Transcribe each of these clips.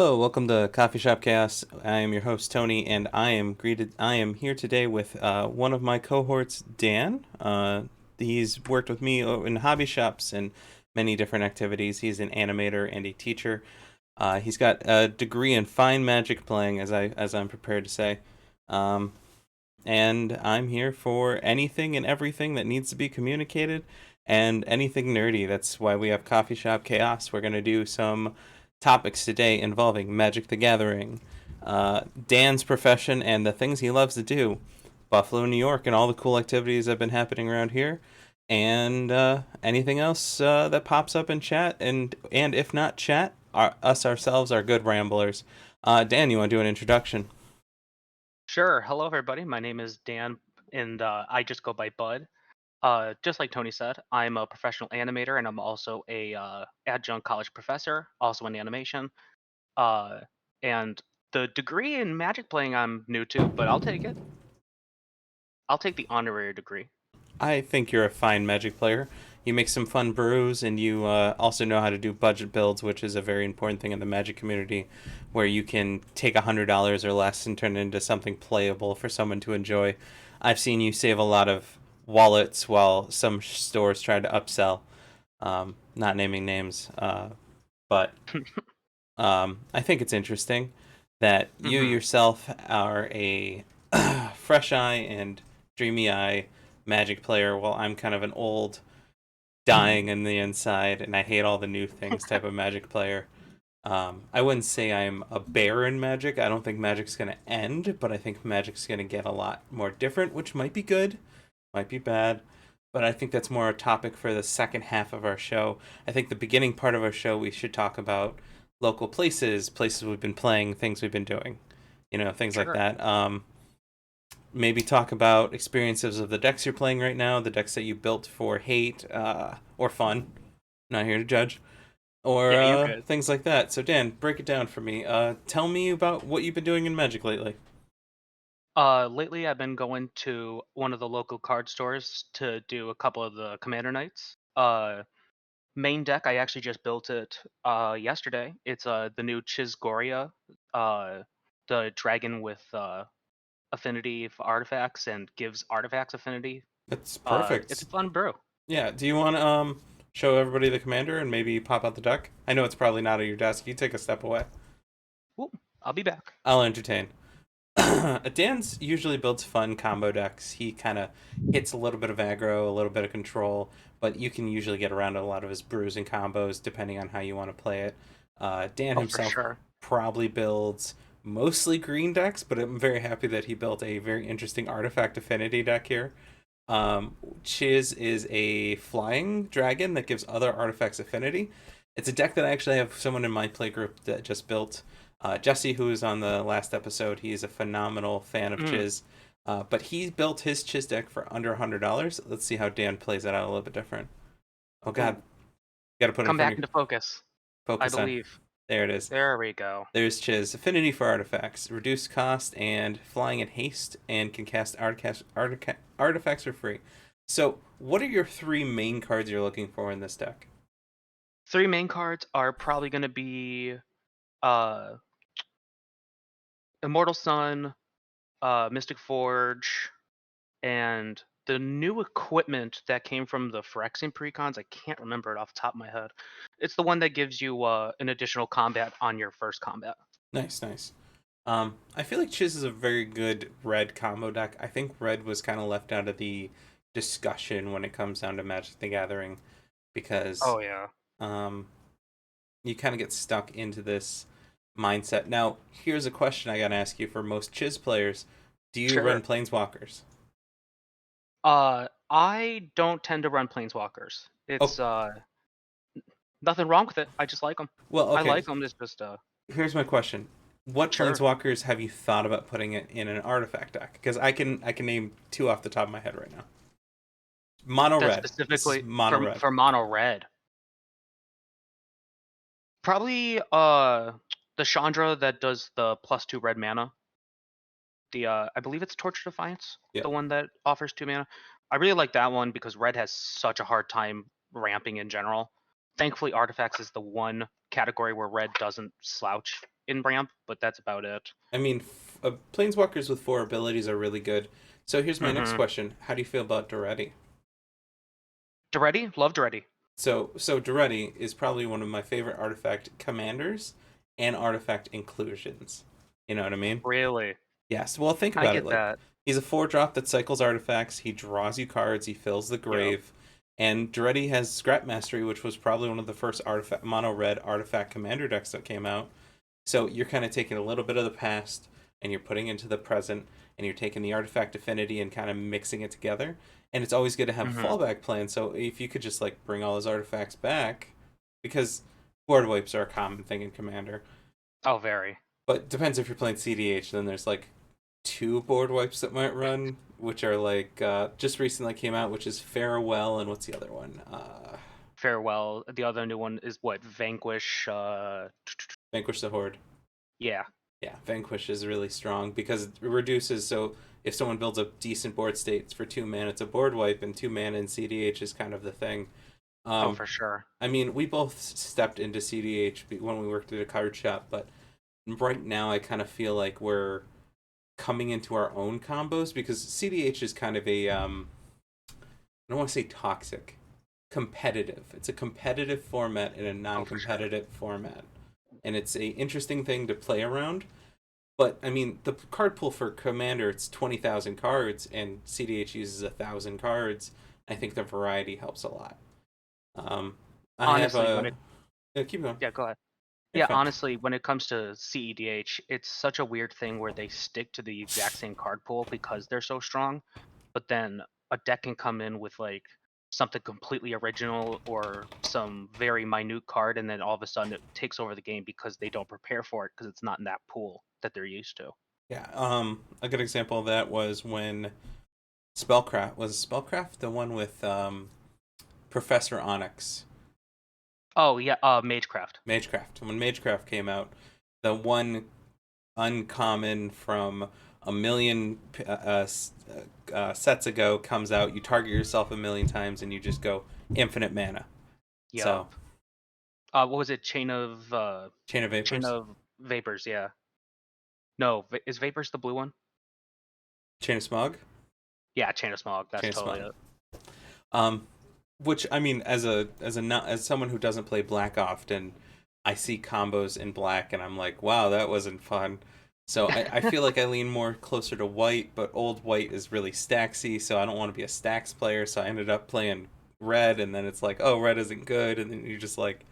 Hello, welcome to Coffee Shop Chaos. I am your host Tony, and I am here today with one of my cohorts, Dan. He's worked with me in hobby shops and many different activities. He's an animator and a teacher. He's got a degree in fine magic playing, as I'm prepared to say. Um, and I'm here for anything and everything that needs to be communicated and anything nerdy. That's why we have Coffee Shop Chaos. We're going to do some topics today involving Magic the Gathering, Dan's profession and the things he loves to do, Buffalo, New York, and all the cool activities that have been happening around here, and anything else that pops up in chat. And if not chat, us ourselves are good ramblers. Dan, you want to do an introduction? Sure. Hello, everybody. My name is Dan, and I just go by Bud. Just like Tony said, I'm a professional animator, and I'm also a adjunct college professor, also in animation. Uh, and the degree in magic playing I'm new to, but I'll take it. I'll take the honorary degree. I think you're a fine Magic player. You make some fun brews, and you also know how to do budget builds, which is a very important thing in the Magic community, where you can take $100 or less and turn it into something playable for someone to enjoy. I've seen you save a lot of wallets while some stores try to upsell. Not naming names, but I think it's interesting that you hmm yourself are a fresh eye and dreamy eye Magic player, while I'm kind of an old, dying in the inside, and I hate all the new things type of Magic player. I wouldn't say I'm a bear in Magic. I don't think Magic's going to end, but I think Magic's going to get a lot more different, which might be good, might be bad. But I think that's more a topic for the second half of our show. I think the beginning part of our show, we should talk about local places, places we've been playing, things we've been doing, things like Sure. that. Maybe talk about experiences of the decks you're playing right now, the decks that you built for hate or fun. Not here to judge, or Yeah, you're good. things like that. So Dan, break it down for me. Tell me about what you've been doing in Magic lately. Lately, I've been going to one of the local card stores to do a couple of the Commander Nights. Main deck, I actually just built it yesterday. It's the new Chisgoria, uh, the dragon with affinity for artifacts and gives artifacts affinity. That's It's perfect. a fun brew. Yeah. Do you want to show everybody the commander and maybe pop out the deck? I know it's probably not at your desk. You take a step away. Ooh, I'll be back. I'll entertain. Dan's usually builds fun combo decks. He kind of hits a little bit of aggro, a little bit of control, but you can usually get around a lot of his brews and combos depending on how you want to play it. Dan Oh, for himself sure. probably builds mostly green decks, but I'm very happy that he built a very interesting artifact affinity deck here. Chiz is a flying dragon that gives other artifacts affinity. It's a deck that I actually have someone in my playgroup that just built. Jesse, who was on the last episode, he's a phenomenal fan of Mm, Chiz. But he built his Chiz deck for under $100. Let's see how Dan plays that out a little bit different. Oh God, ooh, gotta put it in come front back of your into focus. I focus on. believe. There it is. There we go. There's Chiz. Affinity for artifacts, reduced cost, and flying and haste, and can cast artifacts for free. So, what are your three main cards you're looking for in this deck? Three main cards are probably going to be uh, Immortal Sun, Mystic Forge, and the new equipment that came from the Phyrexian precons. I can't remember it off the top of my head. It's the one that gives you an additional combat on your first combat. Nice, nice. I feel like Chiz is a very good red combo deck. I think red was kind of left out of the discussion when it comes down to Magic the Gathering because Oh yeah. um, you kind of get stuck into this mindset. Now, here's a question I gotta ask you for most Chiz players: do you run Sure. Planeswalkers? I don't tend to run planeswalkers. Oh, It's nothing wrong with it. I just like them. well, I okay. like them. It's just Here's my question: what sure. Planeswalkers have you thought about putting it in an artifact deck? Because I can name two off the top of my head right now. Mono That's red. This is specifically mono red. for mono red. Probably the Chandra that does the +2 red mana. The I believe it's Torch Defiance, Yeah. the one that offers 2 mana. I really like that one because red has such a hard time ramping in general. Thankfully, Artifacts is the one category where red doesn't slouch in ramp, but that's about it. I mean, planeswalkers with 4 abilities are really good. So here's my next Mm-hmm. question: how do you feel about Duretti? Duretti, love Duretti. So Duretti is probably one of my favorite artifact commanders and artifact inclusions. You know what I mean? Really, Yes. Well, think I about it. get Like, that. he's a 4 drop that cycles artifacts. He draws you cards. He fills the Yep. grave. And Duretti has Scrap Mastery, which was probably one of the first artifact mono red artifact commander decks that came out. So you're kind of taking a little bit of the past and you're putting into the present, and you're taking the artifact affinity and kind of mixing it together. And it's always good to have a Mm-hmm. fallback plan. So if you could just like bring all those artifacts back, because board wipes are a common thing in Commander. Oh, very. But depends if you're playing CDH. Then there's like 2 board wipes that might run, which are like just recently came out, which is Farewell and what's the other one? Farewell. The other new one is what? Vanquish. Vanquish the Horde. Yeah. Yeah, Vanquish is really strong because it reduces. So if someone builds a decent board state for 2 mana, it's a board wipe, and 2 mana in CDH is kind of the thing. Oh, Um, for sure. I mean, we both stepped into CDH when we worked at a card shop, but right now I kind of feel like we're coming into our own combos because CDH is kind of a I don't want to say toxic, competitive. It's a competitive format in a Oh, for sure. non-competitive format, and it's a interesting thing to play around. But I mean, the card pool for Commander, it's 20,000 cards, and CDH uses 1,000 cards. I think the variety helps a lot. Um, I have Honestly, when a it yeah, keep going. yeah, go ahead. You're Yeah, fine. honestly, when it comes to CEDH, it's such a weird thing where they stick to the exact same card pool because they're so strong, but then a deck can come in with like something completely original or some very minute card, and then all of a sudden it takes over the game because they don't prepare for it because it's not in that pool that they're used to. Yeah. A good example of that was when Spellcraft the one with Professor Onyx. Oh yeah, Magecraft. Magecraft. When Magecraft came out, the one uncommon from a million sets ago comes out. You target yourself a million times and you just go infinite mana. So Yup. What was it? Chain of Chain Vapors, of Vapors. Yeah. No, is Vapors the blue one? Chain of Smog, Yeah, Chain of Smog. That's Chain of totally Smog. it. Um, which I mean, as someone who doesn't play black often, I see combos in black and I'm like, wow, that wasn't fun. So I feel like I lean more closer to white, but old white is really stacksy, so I don't want to be a stacks player. So I ended up playing red, and then it's like, oh, red isn't good, and then you just like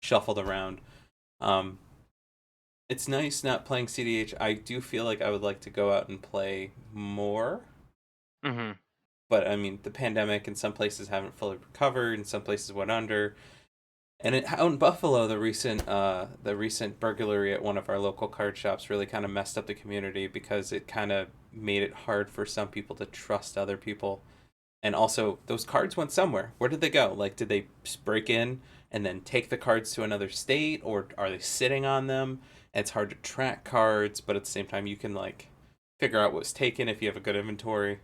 shuffled around. Um, it's nice not playing CDH. I do feel like I would like to go out and play more, Hmm. but I mean, the pandemic in some places haven't fully recovered, and some places went under. And out in Buffalo, the recent burglary at one of our local card shops really kind of messed up the community because it kind of made it hard for some people to trust other people. And also, those cards went somewhere. Where did they go? Like, did they break in and then take the cards to another state, or are they sitting on them? And it's hard to track cards, but at the same time, you can like figure out what was taken if you have a good inventory.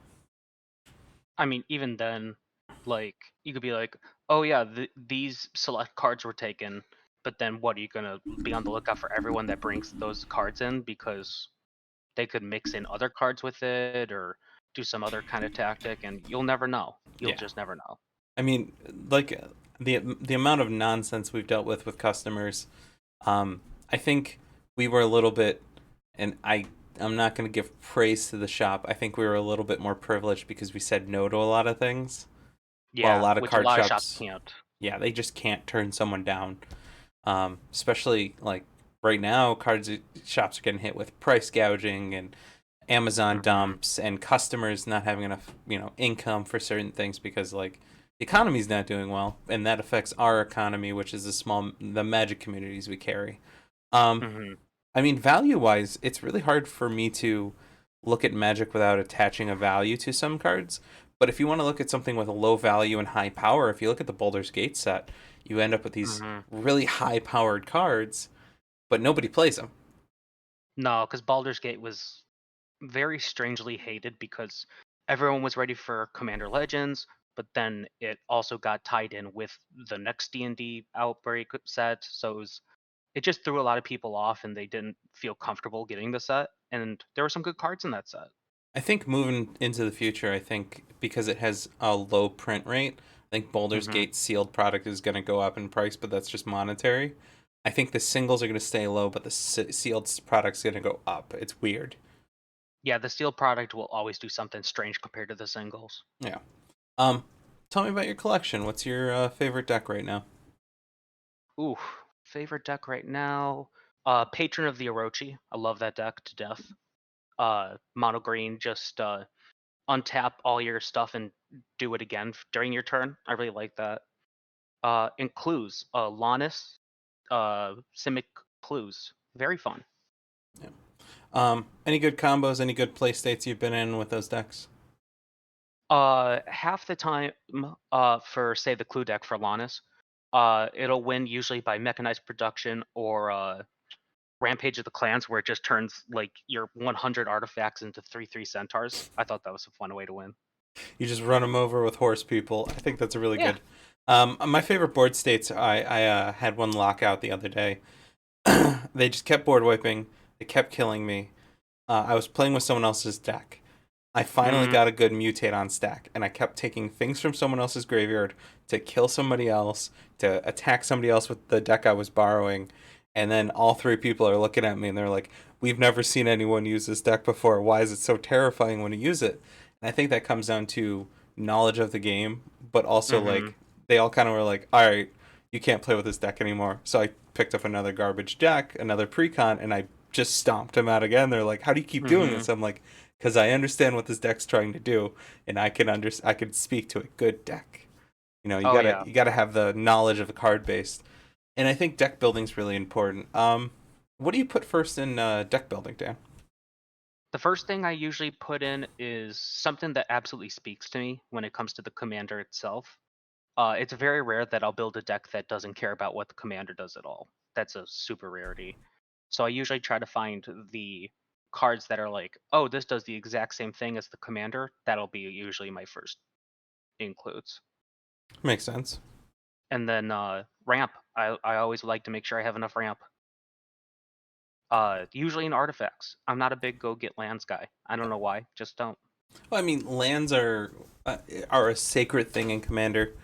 I mean, even then, like you could be like, oh yeah, these select cards were taken, but then what are you gonna be on the lookout for everyone that brings those cards in because they could mix in other cards with it or do some other kind of tactic, and you'll never know. You'll Yeah. just never know. I mean, like the amount of nonsense we've dealt with customers. I think we were a little bit, and I'm not going to give praise to the shop. I think we were a little bit more privileged because we said no to a lot of things, while a Yeah, lot of which a card lot of shops shops, can't. yeah, they just can't turn someone down. Especially like right now, shops are getting hit with price gouging and Amazon Hmm. dumps and customers not having enough, income for certain things because like the economy's not doing well, and that affects our economy, which is the magic communities we carry. Um, Hmm. I mean, value wise, it's really hard for me to look at magic without attaching a value to some cards. But if you want to look at something with a low value and high power, if you look at the Baldur's Gate set, you end up with these Hmm. really high powered cards, but nobody plays them. No, because Baldur's Gate was very strangely hated because everyone was ready for Commander Legends, but then it also got tied in with the next D&D Outbreak set, so it was it just threw a lot of people off, and they didn't feel comfortable getting the set. And there were some good cards in that set. I think moving into the future, I think because it has a low print rate, I think Baldur's Hmm. Gate sealed product is going to go up in price, but that's just monetary. I think the singles are going to stay low, but the sealed product's going to go up. It's weird. Yeah, the steel product will always do something strange compared to the singles. Yeah. Um, Tell me about your collection. What's your favorite deck right now? Ooh, favorite deck right now. Patron of the Orochi. I love that deck to death. Mono green, just untap all your stuff and do it again during your turn. I really like that. And clues. Lannis, Simic clues. Very fun. Yeah. Any good combos? Any good play states you've been in with those decks? Half the time, for say the clue deck for Lannis, it'll win usually by mechanized production or Rampage of the Clans, where it just turns like your 100 artifacts into 3/3 centaurs. I thought that was a fun way to win. You just run them over with horse people. I think that's a really Yeah. good. My favorite board states. I had one lockout the other day. They just kept board wiping. They kept killing me. I was playing with someone else's deck. I finally Mm, got a good mutate on stack, and I kept taking things from someone else's graveyard to kill somebody else, to attack somebody else with the deck I was borrowing, and then all three people are looking at me and they're like, "We've never seen anyone use this deck before. Why is it so terrifying when you use it?" And I think that comes down to knowledge of the game, but also mm-hmm. like they all kind of were like, "All right, you can't play with this deck anymore." So I picked up another garbage deck, another precon, and I just stomped them out again. They're like, "How do you keep doing Mm-hmm. this?" I'm like, because I understand what this deck's trying to do, and I can speak to a good deck. You know, Oh yeah. you gotta have the knowledge of the card base, and I think deck building's really important. What do you put first in deck building, Dan? The first thing I usually put in is something that absolutely speaks to me when it comes to the commander itself. It's very rare that I'll build a deck that doesn't care about what the commander does at all. That's a super rarity. So I usually try to find the cards that are like, oh, this does the exact same thing as the commander. That'll be usually my first includes. Makes sense. And then ramp. I always like to make sure I have enough ramp. Usually in artifacts. I'm not a big go get lands guy. I don't know why. Just don't. Well, I mean, lands are a sacred thing in Commander.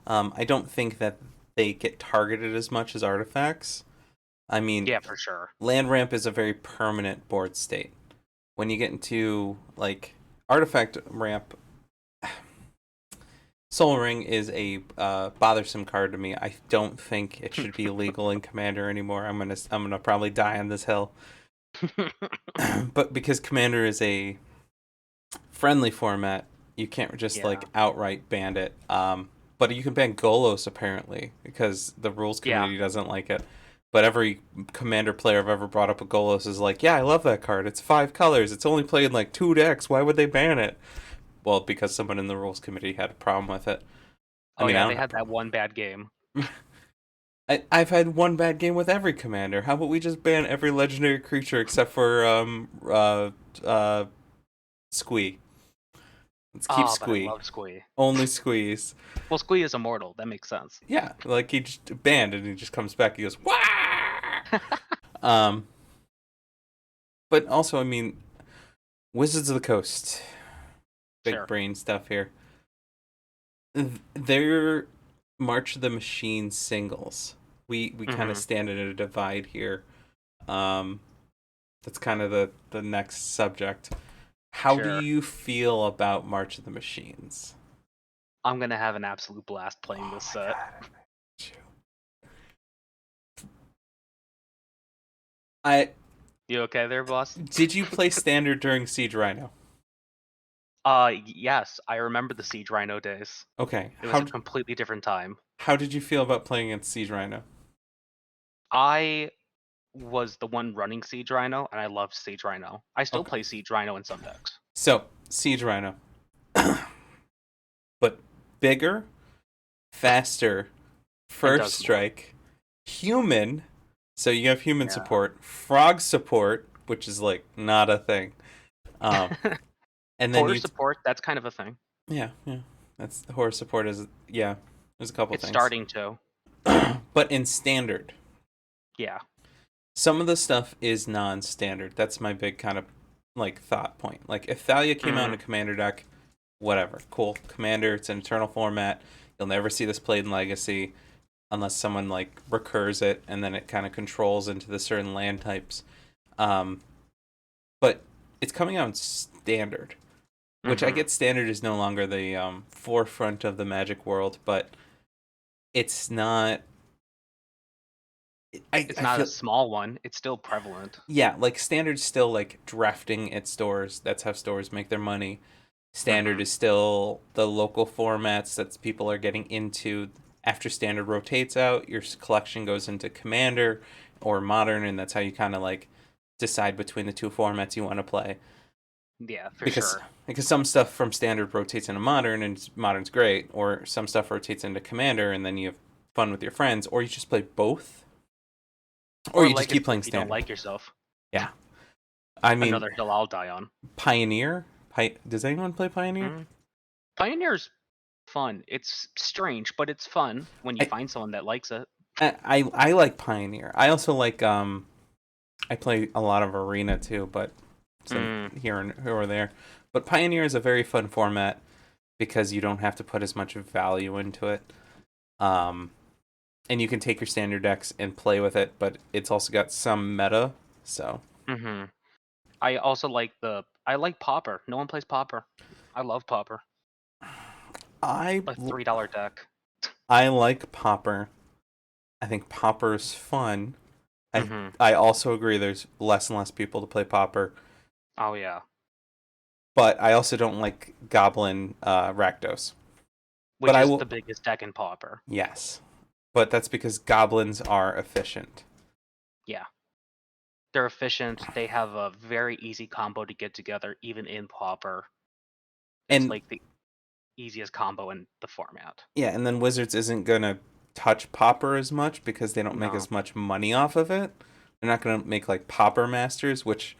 I don't think that they get targeted as much as artifacts. I mean, Yeah, for sure. land ramp is a very permanent board state. When you get into like artifact ramp, Soul Ring is a bothersome card to me. I don't think it should be legal in Commander anymore. I'm gonna probably die on this hill. But because Commander is a friendly format, you can't just like Yeah. outright ban it. But you can ban Golos apparently because the rules Yeah. committee doesn't like it. But every Commander player I've ever brought up with Golos is like, yeah, I love that card. It's 5 colors. It's only played in like 2 decks. Why would they ban it? Well, because someone in the rules committee had a problem with it. I Oh mean, yeah, I they don't have a had that problem. one bad game. I've had one bad game with every commander. How about we just ban every legendary creature except for Squee? Let's keep Oh, but I Squee. love Squee. Only Squeeze. Well, Squee is immortal. That makes sense. Yeah, like he just banned and he just comes back. He goes wah. Um, but also, I mean, Wizards of the Coast, big Sure. brain stuff here. Their March of the Machine singles. We kind of Hmm. stand at a divide here. Um, that's kind of the next subject. How do Sure. you feel about March of the Machines? I'm gonna have an absolute blast playing Oh this my set. god. I You okay there, boss? did you play standard during Siege Rhino? Yes, I remember the Siege Rhino days. Okay. It was a completely different time. How did you feel about playing against Siege Rhino? I was the one running Siege Rhino, and I loved Siege Rhino. I still Okay. play Siege Rhino in some decks. So, Siege Rhino. But bigger, faster, And first does more. strike, human. So you have human Yeah. support, frog support, which is like not a thing. Um, and then Horror you support, that's kind of a thing. yeah, yeah. That's the horror support is yeah. There's a couple It's things. starting to. But in standard, Yeah. some of the stuff is non-standard. That's my big kind of like thought point. Like if Thalia came out in a Mm, commander deck, whatever, cool. Commander, it's an eternal format. You'll never see this played in Legacy unless someone like recurs it, and then it kind of controls into the certain land types. Um, but it's coming out in standard, which I mm-hmm. get standard is no longer the forefront of the Magic world, but it's not. It's I not a feel small one. It's still prevalent. yeah, like standard's still like drafting at stores. That's how stores make their money. Standard Mm-hmm. is still the local formats that people are getting into. After standard rotates out, your collection goes into commander or modern, and that's how you kind of like decide between the two formats you want to play. Yeah, for Because sure. some stuff from standard rotates into modern, and modern's great, or some stuff rotates into commander, and then you have fun with your friends, or you just play both, or Or you just keep legacy playing if you don't standard. like yourself. Yeah, I mean Another hill I'll die on. Pioneer. Does anyone play Pioneer? Mm. Pioneer's fun. It's strange, but it's fun when you I, find someone that likes it. I like Pioneer. I also like I play a lot of Arena too, but some Mm, here or there. But Pioneer is a very fun format because you don't have to put as much value into it. Um, and you can take your standard decks and play with it, but it's also got some meta. So mm-hmm. I like Pauper. No one plays Pauper. I love Pauper. I A $3 deck. I like Popper. I think Popper's fun. I Mm-hmm. I also agree there's less and less people to play Popper, Oh yeah. but I also don't like Goblin Rakdos. But Which I is the will, biggest deck in Pauper. yes, but that's because goblins are efficient. Yeah. They're efficient. They have a very easy combo to get together, even in Pauper. It's And like the easiest combo in the format. yeah, and then Wizards isn't gonna touch Popper as much because they don't make No. as much money off of it. They're not gonna make like Popper Masters, which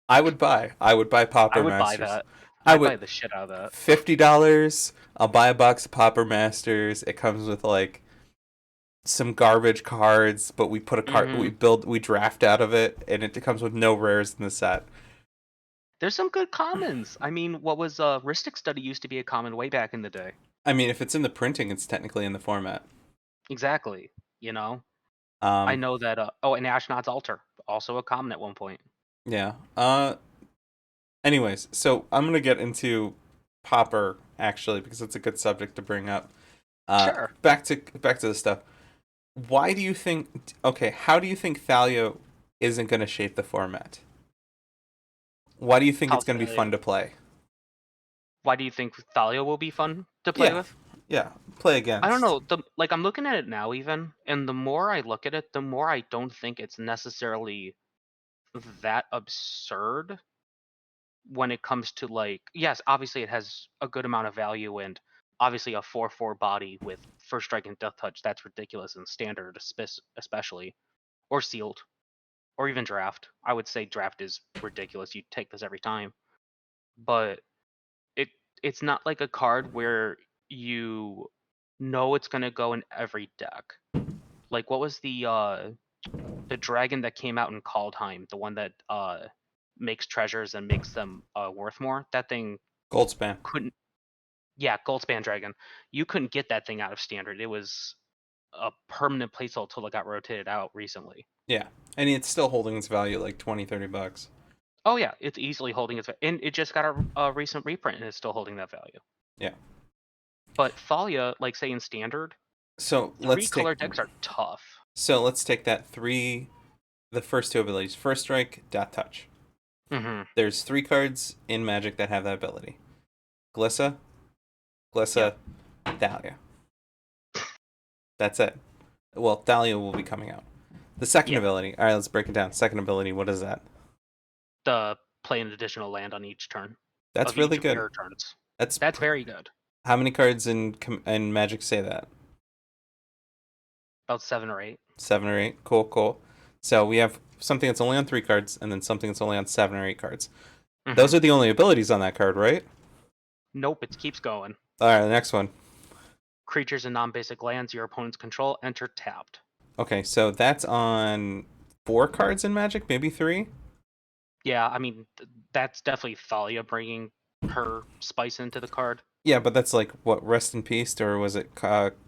I would buy. I would buy I Popper would buy Masters. that. I I'd buy would the shit out of that. $50. I'll buy a box of Popper Masters. It comes with like some garbage cards, but we put a card, Mm-hmm. we draft out of it, and it comes with no rares in the set. There's some good commons. I mean, what was Ristic Study used to be a common way back in the day. I mean, if it's in the printing, it's technically in the format. Exactly. You know, I Um, know that. Oh, and Ashnod's Altar, also a common at one point. yeah. Anyways, so I'm gonna get into Popper actually because it's a good subject to bring up. Sure. Back to the stuff. Why do you think? Okay, how do you think Thalia isn't gonna shape the format? Why do you think it's How's gonna be Thalia? fun to play? Why do you think Thalia will be fun to play Yeah, with? yeah. Play I don't against. know. I'm looking at it now even, and the more I look at it, the more I don't think it's necessarily that absurd when it comes to like, yes, obviously it has a good amount of value, and obviously a 4/4 body with first strike and death touch, that's ridiculous in standard especially, or sealed, or even draft. I would say draft is ridiculous. You take this every time. But it it's not like a card where you know it's going to go in every deck. Like what was the dragon that came out in Kaldheim, the one that makes treasures and makes them worth more? That thing Goldspan. couldn't. Yeah, Goldspan Dragon. You couldn't get that thing out of standard. It was a permanent placeholder till it got rotated out recently. Yeah, and it's still holding its value at like 20, $30. Oh yeah, it's easily holding its and it just got a recent reprint and it's still holding that value. Yeah. But Thalia, like say in standard, So three let's take color decks are tough. that the first two abilities: first strike, death touch. Mm-hmm. There's three cards in Magic that have that ability: Glissa, Yep. Glissa, Thalia. That's it. Well, Thalia will be coming out. The second Yeah. ability. All right, let's break it down. Second ability. What is that? The play an additional land on each turn That's of really each of good. your turns. That's That's very good. how many cards in Magic say that? About 7 or 8. 7 or 8. Cool, cool. So we have something that's only on 3 cards, and then something that's only on 7 or 8 cards. Mm-hmm. Those are the only abilities on that card, right? Nope, it keeps going. All right, the next one. Creatures and non-basic lands your opponents control enter tapped. Okay, so that's on 4 cards in Magic, maybe 3. Yeah, I mean that's definitely Thalia bringing her spice into the card. Yeah, but that's like what, Rest in Peace, or was it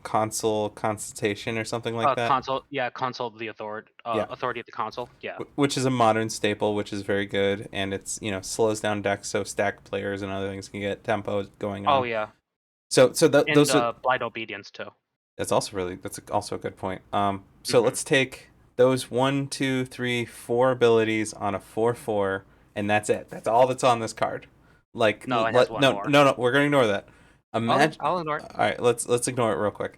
Console Consultation or something like that? Console, yeah, console of the Yeah, authority of the console. Yeah. which is a modern staple, which is very good, and it's slows down decks so stacked players and other things can get tempo going Oh on. yeah, So and those are blind obedience too. that's also a good point. So Hmm. let's take those 1, 2, 3, 4 abilities on a 4/4, and that's it. That's all that's on this card. Like, No, it has one no, more. no, no, we're gonna ignore that. Okay, Imagine. I'll ignore it. All right, let's ignore it real quick.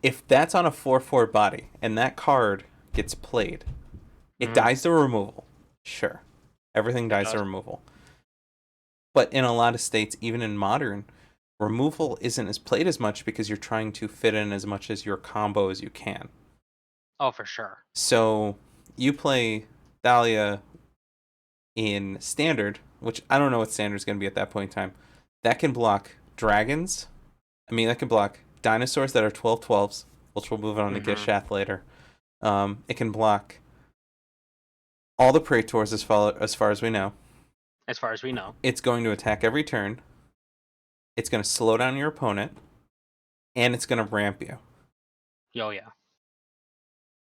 If that's on a 4/4 body and that card gets played, it Hmm. dies to removal. Sure, everything It dies to does. removal. But in a lot of states, even in modern, removal isn't as played as much because you're trying to fit in as much as your combo as you can. Oh, for sure. So you play Thalia in standard, which I don't know what standard is going to be at that point in time. That can block dragons. I mean, that can block dinosaurs that are 12/12s, which we'll move on to Hmm. Gishath later. It can block all the Praetors as far as we know. As far as we know. It's going to attack every turn. It's going to slow down your opponent, and it's going to ramp you. Oh yeah.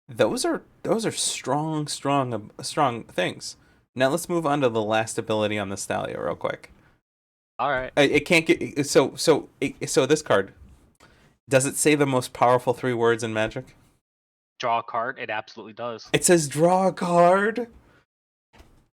Those are strong things. Now let's move on to the last ability on the Thalia real quick. All right. It can't get so this card, does it say the most powerful 3 words in Magic? Draw a card. It absolutely does. It says draw a card.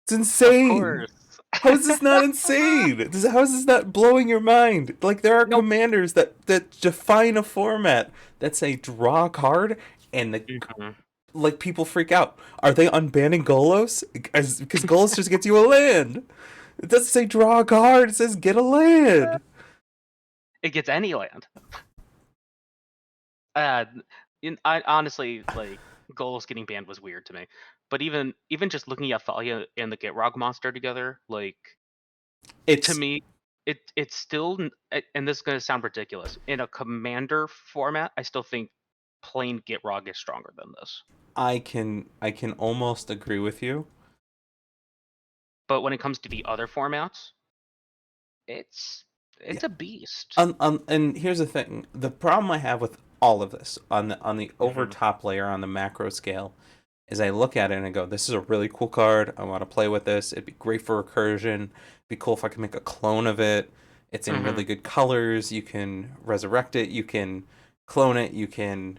It's Of insane. course. How is this not insane? How is this not blowing your mind? Like, there are Nope. commanders that define a format that say draw a card, and Hmm. like, people freak out. Are they unbanning Golos? Because Golos just gets you a land. It doesn't say draw a card. It says get a land. It gets any land. Uh, I honestly like goals getting banned was weird to me. But even just looking at Thalia and the Gitrog monster together, like to It's me, it's still and this is gonna sound ridiculous. In a commander format, I still think plain Gitrog is stronger than this. I can almost agree with you. But when it comes to the other formats, it's Yeah. it's a beast. And here's the thing: the problem I have with all of this on the over Hmm. top layer on the macro scale is I look at it and I go, "This is a really cool card. I want to play with this. It'd be great for recursion. It'd be cool if I could make a clone of it. It's in Hmm. really good colors. You can resurrect it. You can clone it. You can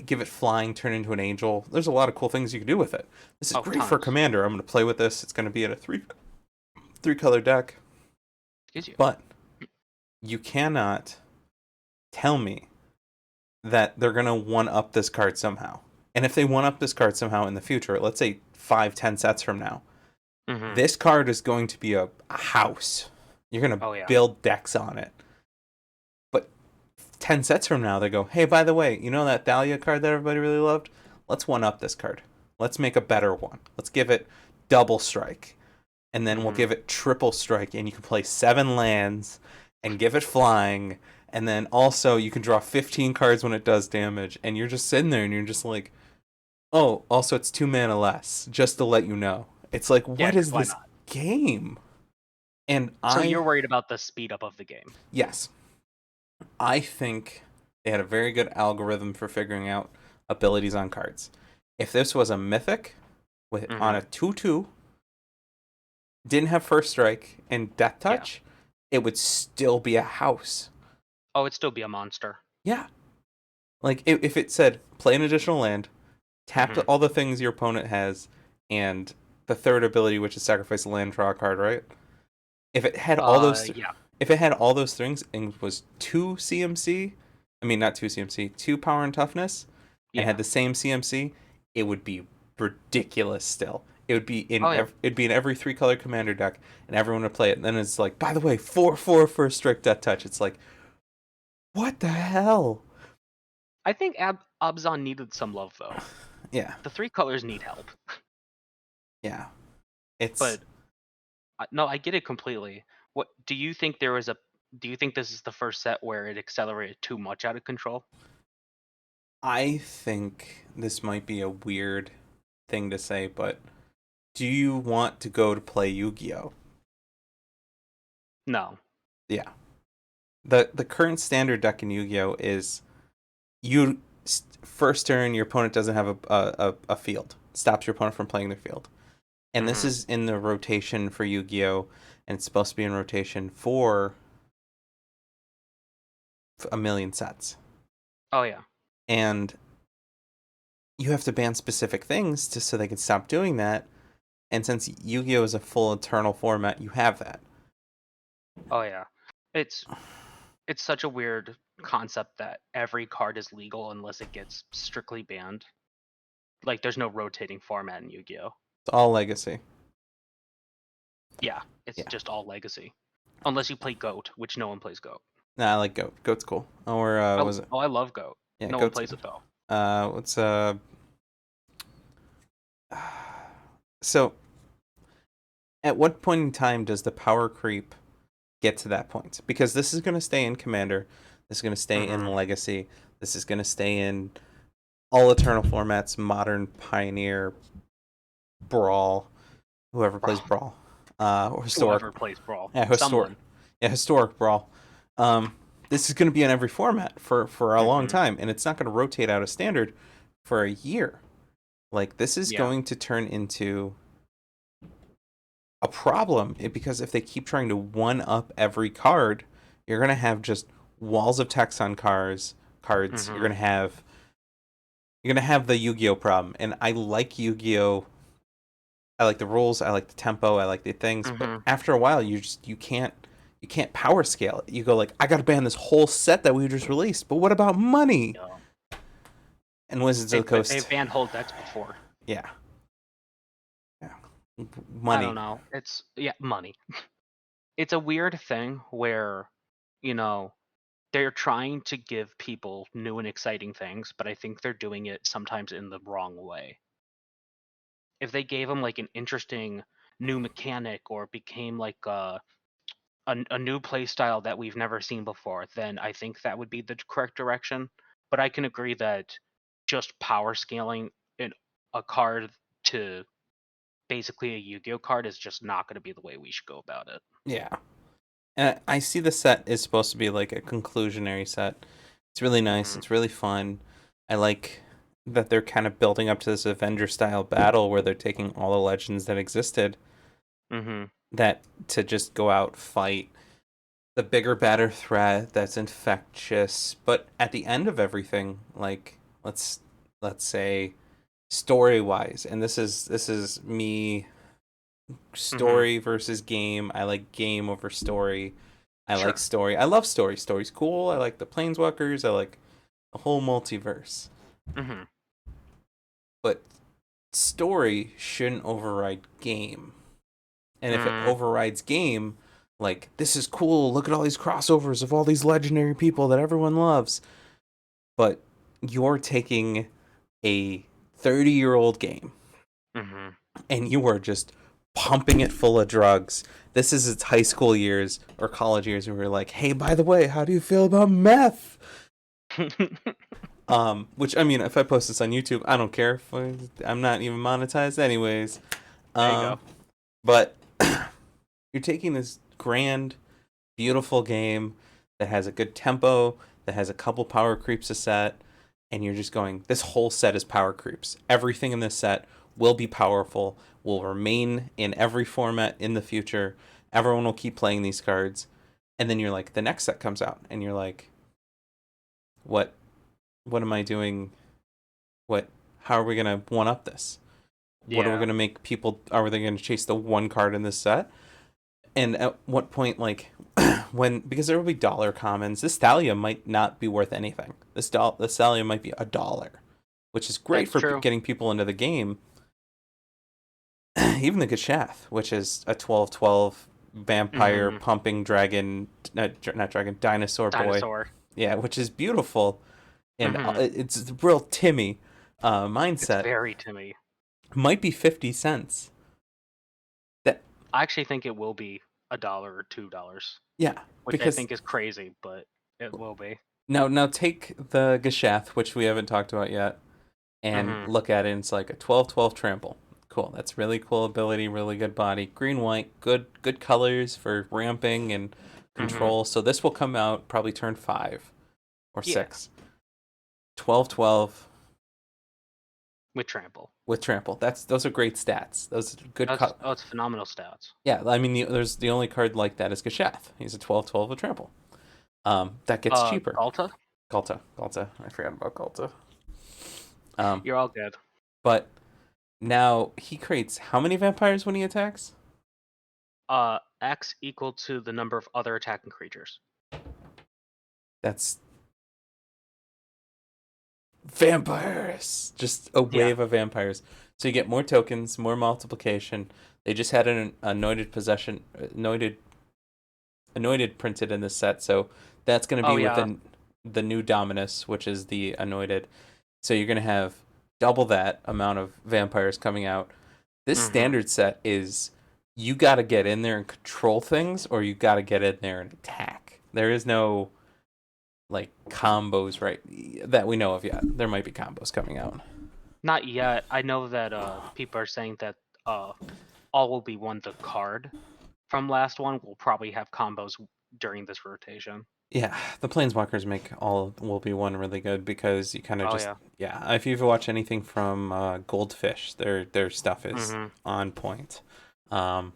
give it flying, turn into an angel. There's a lot of cool things you can do with it. This is Oh, great for tons. commander. I'm going to play with this. It's going to be in a three color deck, Excuse you. but you cannot tell me that they're gonna one up this card somehow. And if they one up this card somehow in the future, let's say 5, 10 sets from now, Hmm. this card is going to be a house. You're gonna Oh yeah. build decks on it. But 10 sets from now, they go, hey, by the way, you know that Thalia card that everybody really loved? Let's one up this card. Let's make a better one. Let's give it double strike. And then we'll Hmm. give it triple strike, and you can play 7 lands and give it flying. And then also you can draw 15 cards when it does damage, and you're just sitting there and you're just like, oh, also it's 2 mana less, just to let you know. It's like, Yeah, what because is why this not? game? And So you're worried about the speed up of the game. yes, I think they had a very good algorithm for figuring out abilities on cards. If this was a mythic with on Hmm. a 2/2, didn't have first strike and death Yeah. touch, it would still be a house. Oh, it'd still be a monster. Yeah. Like, if it said play an additional land, tap Hmm. all the things your opponent has, and the third ability, which is sacrifice a land, draw a card, right? If it had all those, Yeah. if it had all those things and was 2 CMC, I mean not 2 CMC, 2 power and toughness, and Yeah. had the same CMC, it would be ridiculous. Still, it would be Oh yeah. it'd be in every 3 color commander deck, and everyone would play it. And then it's like, by the way, 4/4 for a strict death touch. It's like, what the hell? I think Abzan needed some love though. Yeah, The three colors need help. yeah. It's But no, I get it completely. What do you think there was a? Do you think this is the first set where it accelerated too much out of control? I think this might be a weird. thing to say, but do you want to go to play Yu-Gi-Oh? No. Yeah. The current standard deck in Yu-Gi-Oh is you first turn your opponent doesn't have a field. Stops your opponent from playing their field. And this Mhm. is in the rotation for Yu-Gi-Oh, and it's supposed to be in rotation for a million sets. Oh yeah. And you have to ban specific things so they can stop doing that. And since Yu-Gi-Oh is a full eternal format, you have that. Oh yeah. It's it's such a weird concept that every card is legal unless it gets strictly banned. Like there's no rotating format in Yu-Gi-Oh. It's all legacy. Yeah, it's Yeah. just all legacy. Unless you play Goat, which no one plays Goat. Nah, I like Goat. Goat's cool. Or Oh, was it? oh I love Goat. Yeah, No one Goat's plays good. it though. What's so at what point in time does the power creep get to that point? Because this is going to stay in Commander, this is going to stay in Mhm. Legacy, this is going to stay in all Eternal formats, Modern, Pioneer, Brawl, whoever plays Brawl. Brawl, or Historic. Whoever plays Brawl. Yeah, Someone. Historic Brawl. Um, this is going to be on every format for a long Mhm. time, and it's not going to rotate out of Standard for a year. Like this is Yeah. going to turn into a problem because if they keep trying to one up every card, you're gonna have just walls of text on cards. Mhm. You're gonna have the Yu-Gi-Oh problem. And I like Yu-Gi-Oh. I like the rules, I like the tempo, I like the things, but Mhm. after a while you can't power scale it. You go like, I gotta ban this whole set that we just released, but what about money? Yeah. And Wizards of the They've Coast, banned whole decks before. yeah, yeah, I don't money, know. It's yeah, money. It's a weird thing where, you know, they're trying to give people new and exciting things, but I think they're doing it sometimes in the wrong way. If they gave them like an interesting new mechanic or became like a new play style that we've never seen before, then I think that would be the correct direction. But I can agree that just power scaling in a card to basically a Yu-Gi-Oh card is just not going to be the way we should go about it. yeah. And I see the set is supposed to be like a conclusionary set. It's really nice. Hmm. It's really fun. I like that they're kind of building up to this Avenger style battle where they're taking all the legends that existed Hmm. that to just go out fight the bigger, badder threat that's infectious. But at the end of everything, like let's say story wise, and this is me Hmm. story versus game. I like game over story. I like Sure. story. I love story. Story's cool. I like the planeswalkers. I like the whole multiverse. Hmm. But story shouldn't override game. And if it Mm. overrides game, like this is cool. Look at all these crossovers of all these legendary people that everyone loves. But you're taking a 30-year-old game Hmm. and you are just pumping it full of drugs. This is its high school years or college years, and we're like, hey, by the way, how do you feel about meth? Which I mean, if I post this on YouTube, I don't care. I'm not even monetized, anyways. There you go. Um, but you're taking this grand, beautiful game that has a good tempo, that has a couple power creeps a set, and you're just going, this whole set is power creeps. Everything in this set will be powerful, will remain in every format in the future. Everyone will keep playing these cards. And then you're like, the next set comes out, and you're like, what what am I doing? What how are we gonna one up this? What are we Yeah. gonna make people are they gonna chase the one card in this set? And at what point, like, when because there will be dollar commons, this Thalia might not be worth anything. This Thalia might be $1, which is great That's for true. getting people into the game. Even the Gashath, which is a 12/12 vampire Hmm. pumping dragon, not dragon, dinosaur boy. Dinosaur. Yeah, which is beautiful. And Hmm. it's a real Timmy It's mindset. very Timmy. Might be 50 cents. That, I actually think it will be $1 or $2, yeah, which I because think is crazy, but it will be. now take the Gashath, which we haven't talked about yet. and Mhm. look at it and it's like a 12-12 trample. Cool. That's really cool ability, really good body. Green white, good colors for ramping and Mhm. control. So this will come out probably turn 5 or Yeah, 6. 12-12 with trample. with trample. Those are great stats. Those are good It's phenomenal stats. Yeah, I mean there's the only card like that is Gashath. He's a 12-12 with trample. That gets cheaper. Galta, Galta. I forgot about Galta. Um, you're all good. but now he creates how many vampires when he attacks? X equal to the number of other attacking creatures. That's vampires. Just a Yeah. wave of vampires. So you get more tokens, more multiplication. They just had an anointed printed in this set, so that's going to Oh be yeah. within the new Dominus, which is the anointed. So you're going to have double that amount of vampires coming out. This Mhm. standard set is you got to get in there and control things, or you got to get in there and attack. There is no like combos right that we know of yet. There might be combos coming out. Not yet. I know that people are saying that uh all will be one the card from last one will probably have combos during this rotation. Yeah, the planeswalkers make all will be one really good because you kind of Oh just yeah. yeah. If you've watched anything from Goldfish, their stuff is Mhm. on point. Um,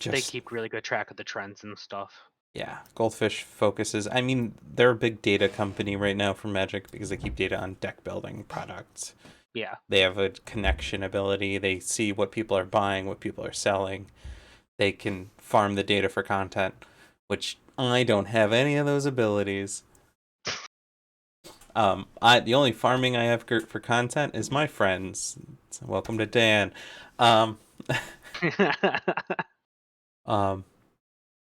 They just keep really good track of the trends and stuff. yeah, Goldfish focuses. I mean, they're a big data company right now for Magic because they keep data on deck building products. Yeah. They have a connection ability. They see what people are buying, what people are selling. They can farm the data for content, which I don't have any of those abilities. I the only farming I have for content is my friends. So welcome to Dan. Um, um,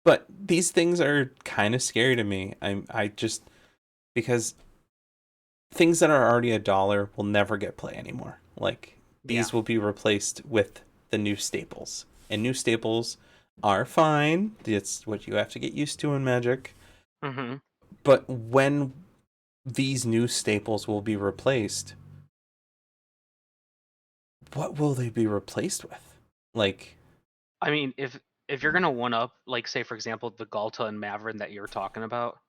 but these things are kind of scary to me. I just because things that are already $1 will never get play anymore. Like yeah. these will be replaced with the new staples, and new staples are fine. It's what you have to get used to in Magic. Mhm. But when these new staples will be replaced, what will they be replaced with? Like, I mean, if you're gonna one up, like say for example, the Galta and Maverin that you were talking about,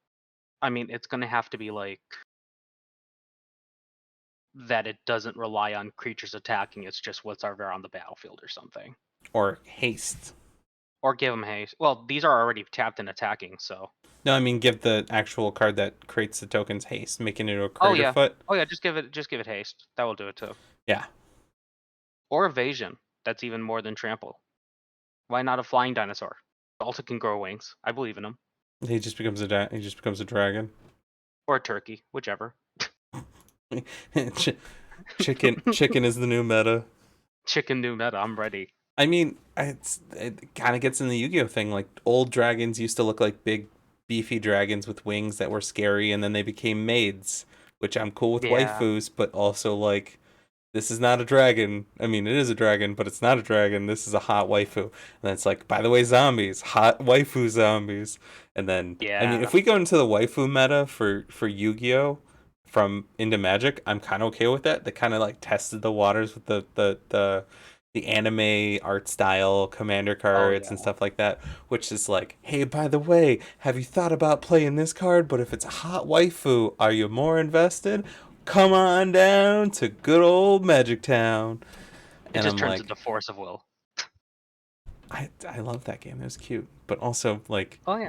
I mean, it's gonna have to be like that. It doesn't rely on creatures attacking. It's just what's ever on the battlefield or something. or haste. Or give them haste. Well, these are already tapped and attacking, so. No, I mean give the actual card that creates the tokens haste, making it a Oh crater yeah. foot. Oh yeah. Just give it haste. That will do it too. Yeah, Or evasion. That's even more than trample. Why not a flying dinosaur? Galta can grow wings. I believe in him. he just becomes a dragon. Or a turkey, whichever. Chicken is the new meta. Chicken new meta. I'm ready. I mean, it kind of gets in the Yu-Gi-Oh thing. Like old dragons used to look like big, beefy dragons with wings that were scary, and then they became maids, which I'm cool with Yeah. waifus, but also like this is not a dragon. I mean, it is a dragon, but it's not a dragon. This is a hot waifu. And then it's like, by the way, zombies, hot waifu zombies. And then, I mean, Yeah. if we go into the waifu meta for Yu-Gi-Oh from into Magic, I'm kind of okay with that. They kind of like tested the waters with the anime art style commander Oh cards and yeah. stuff like that, which is like, hey, by the way, have you thought about playing this card? But if it's a hot waifu, are you more invested? Come on down to good old Magic Town. It And just I'm turns like, into force of will. I love that game. It was cute, but also like Oh yeah.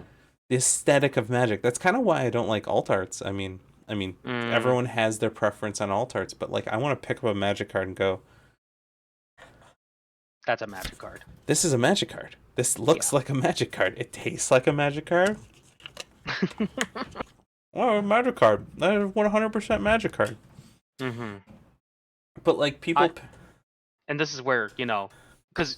the aesthetic of Magic. That's kind of why I don't like alt arts. I mean, Mm, everyone has their preference on alt arts, but like I want to pick up a Magic card and go, that's a magic card. this is a Magic card. This looks Yeah. like a Magic card. It tastes like a Magic card. Oh, a Magic card. That is 100% Magic card. Mhm. But like I people, and this is where, cuz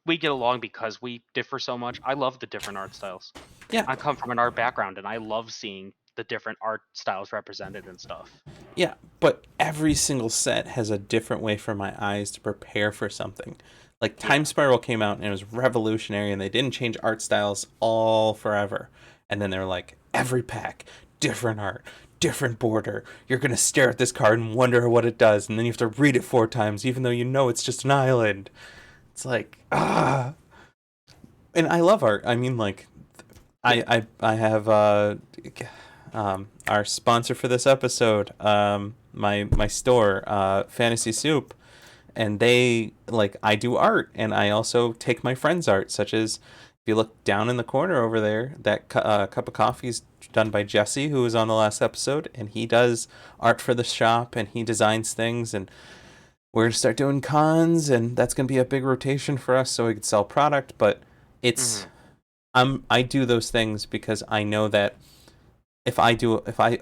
we get along because we differ so much. I love the different art styles. yeah, I come from an art background and I love seeing the different art styles represented and stuff. yeah. But every single set has a different way for my eyes to prepare for something. Like Time Yeah. Spiral came out and it was revolutionary, and they didn't change art styles all forever. And then they were like, every pack, different art, different border. You're gonna stare at this card and wonder what it does, and then you have to read it 4 times, even though you know it's just an island. It's like, ah. And I love art. I mean, like, Yeah. I have our sponsor for this episode, my store, Fantasy Soup, and they like I do art, and I also take my friends' art, such as if you look down in the corner over there, that cup of coffee is done by Jesse, who was on the last episode, and he does art for the shop, and he designs things, and we're gonna start doing cons, and that's gonna be a big rotation for us, so we could sell product. But it's Hmm. I do those things because I know that if I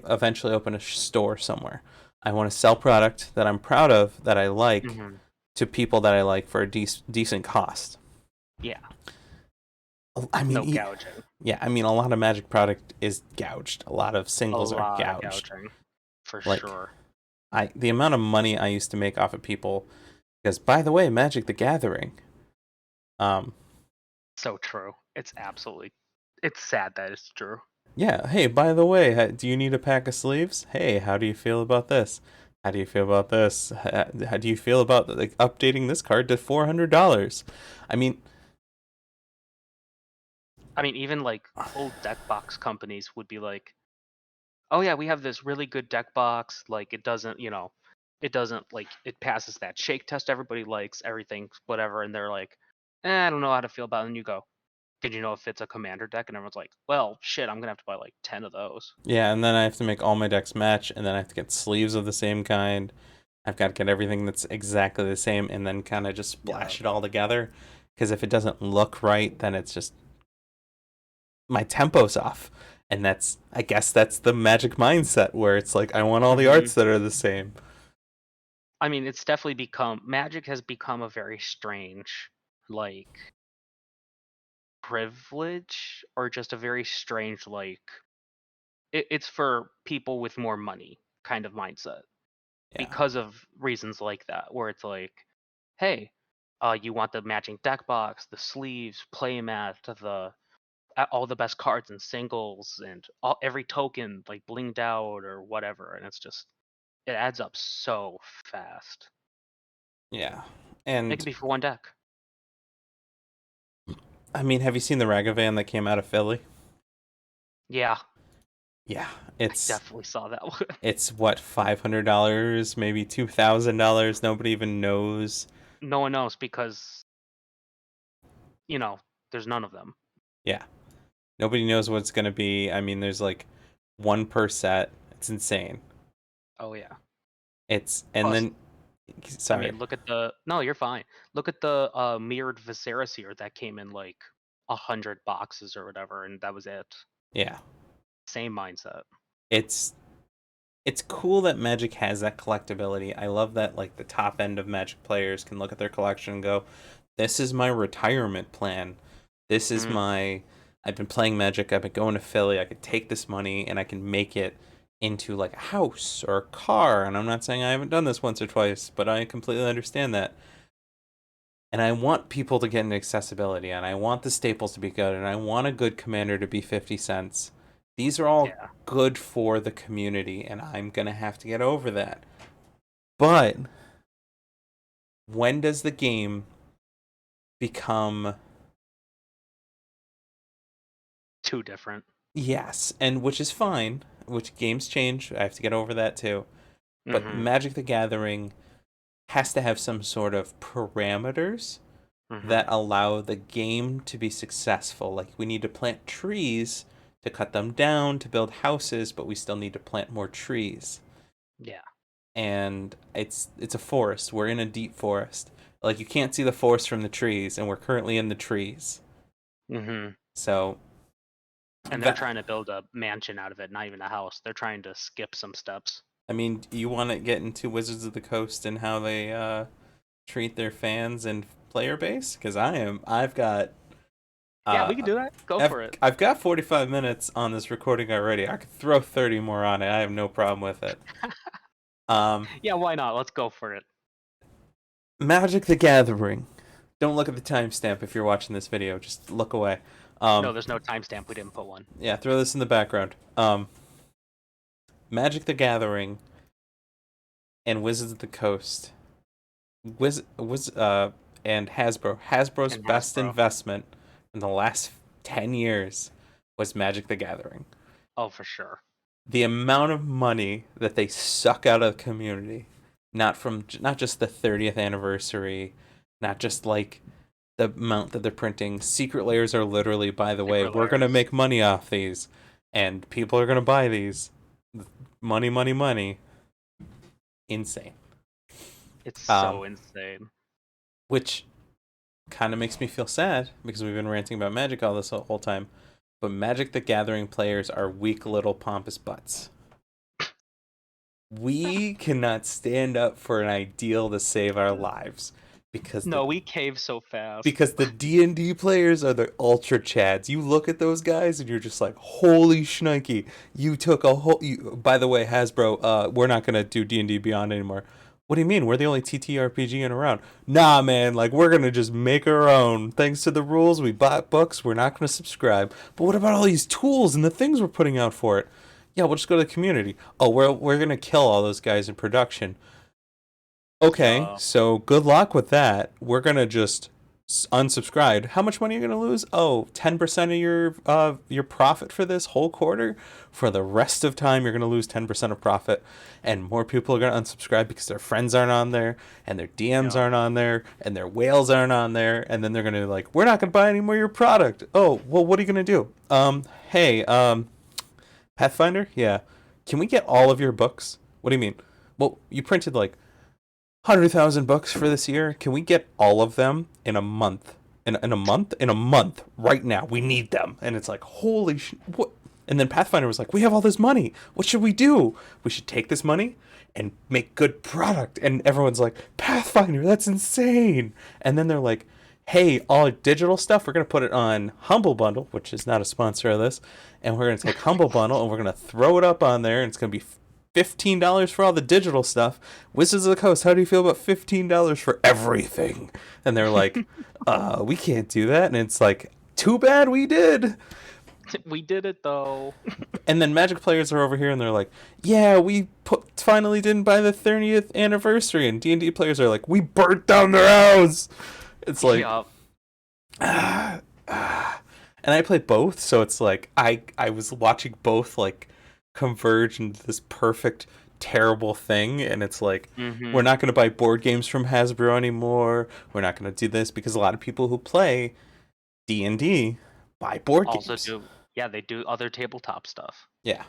eventually open a store somewhere, I want to sell product that I'm proud of, that I like, Hmm. to people that I like for a decent cost. Yeah. I mean, No gouging. yeah, I mean, a lot of Magic product is gouged. A lot of A singles are lot of gouged. gouging, for Like, sure. the amount of money I used to make off of people, because by the way, Magic the Gathering, um, So true. It's sad that it's true. yeah, hey, by the way, do you need a pack of sleeves? Hey, how do you feel about this? How do you feel about this? How do you feel about like updating this card to $400? I mean, I mean, even like old deck box companies would be like, oh yeah, we have this really good deck box. Like it doesn't like it passes that shake test everybody likes, everything, whatever. And they're like, I don't know how to feel about it. And you go, did you know if it's a commander deck? And everyone's like, well, shit, I'm gonna have to buy like 10 of those. yeah, and then I have to make all my decks match, and then I have to get sleeves of the same kind. I've got to get everything that's exactly the same, and then kind of just Yeah. splash it all together. Because if it doesn't look right, then it's just my tempo's off. And I guess that's the Magic mindset, where it's like, I want all the Hmm. arts that are the same. I mean, it's definitely become Magic has become a very strange, like, privilege or just a very strange, like, it's for people with more money kind of mindset Yeah. because of reasons like that, where it's like, hey, you want the matching deck box, the sleeves, playmat, all the best cards and singles, and every token like blinged out or whatever, and it's just it adds up so fast. Yeah. It could And be for one deck. I mean, have you seen the Ragavan that came out of Philly? Yeah, Yeah, I definitely saw that one. it's what, $500, maybe $2,000. Nobody even knows. No one knows because you know there's none of them. Yeah, nobody knows what it's gonna be. I mean, there's like one per set. It's insane. Oh yeah. It's and Plus, then I sorry. mean, look at the no, you're fine. Look at the mirrored Viserys here that came in like 100 boxes or whatever, and that was it. Yeah, Same mindset. it's it's cool that Magic has that collectability. I love that like the top end of Magic players can look at their collection and go, "This is my retirement plan. This is Mm, my I've been playing Magic. I've been going to Philly. I could take this money and I can make it into like a house or a car." And I'm not saying I haven't done this once or twice, but I completely understand that. And I want people to get into accessibility, and I want the staples to be good, and I want a good commander to be 50 cents. These are all yeah, good for the community, and I'm going to have to get over that. But when does the game become too different. yes, and which is fine, which games change. I have to get over that too. But Mm-hmm. Magic the Gathering has to have some sort of parameters Mm-hmm. that allow the game to be successful. Like we need to plant trees to cut them down to build houses, but we still need to plant more trees. Yeah. And it's a forest. We're in a deep forest. Like you can't see the forest from the trees, and we're currently in the trees. Mm-hmm. So And they're that trying to build a mansion out of it, not even a house. They're trying to skip some steps. I mean, you want to get into Wizards of the Coast and how they treat their fans and player base? Because I've got Yeah, we uh can do that. Go I've for it. I've got 45 minutes on this recording already. I could throw 30 more on it. I have no problem with it. Um, Yeah, why not? Let's go for it. Magic the Gathering. Don't look at the timestamp if you're watching this video. Just look away. No, Um, there's no timestamp. We didn't put one. yeah, throw this in the background. Magic the Gathering and Wizards of the Coast. And Hasbro's And best Hasbro. investment in the last 10 years was Magic the Gathering. Oh, for sure. The amount of money that they suck out of the community, not just the 30th anniversary, not just like the amount that they're printing. Secret layers are literally, by the way, Secret we're gonna layers. make money off these, and people are gonna buy these. Money, money, money. Insane. It's Um, so insane. which kind of makes me feel sad because we've been ranting about Magic all this whole time. But Magic the Gathering players are weak little pompous butts. We cannot stand up for an ideal to save our lives because the No, we cave so fast. because the D&D players are the ultra chads. You look at those guys and you're just like, holy shnikey, you took a whole by the way, Hasbro, we're not going to do D&D Beyond anymore. What do you mean? We're the only TTRPG in around. Nah, man, like we're going to just make our own. Thanks to the rules, we bought books, we're not going to subscribe. But what about all these tools and the things we're putting out for it? Yeah, we'll just go to the community. Oh, we're going to kill all those guys in production. Okay, Yeah. so good luck with that. We're gonna just unsubscribe. How much money are you gonna lose? Oh, 10% of your profit for this whole quarter. For the rest of time, you're gonna lose 10% of profit, and more people are gonna unsubscribe because their friends aren't on there, and their DMs Yeah. aren't on there, and their whales aren't on there, and then they're gonna be like, we're not gonna buy any more of your product. Oh, well, what are you gonna do? Hey, Pathfinder, yeah, can we get all of your books? What do you mean? Well, you printed like 100,000 books for this year. Can we get all of them in a month? In a month? In a month, right now. We need them. And it's like, holy what? And then Pathfinder was like, we have all this money. What should we do? We should take this money and make good product. And everyone's like, Pathfinder, that's insane. And then they're like, hey, all digital stuff, we're going to put it on Humble Bundle, which is not a sponsor of this. And we're going to take Humble Bundle and we're going to throw it up on there. And it's going to be $15 for all the digital stuff. Wizards of the Coast, how do you feel about $15 for everything? And they're like, we can't do that. And it's like, too bad we did. We did it though. And then Magic players are over here and they're like, yeah, finally didn't buy the 30th anniversary. And D&D players are like, we burnt down their house. It's like, Yeah. and I play both, so it's like I was watching both like converge into this perfect terrible thing, and it's like we're Mm-hmm. not going to buy board games from Hasbro anymore. We're not going to do this because a lot of people who play D&D buy board Also games. do. Yeah, they do other tabletop stuff. Yeah.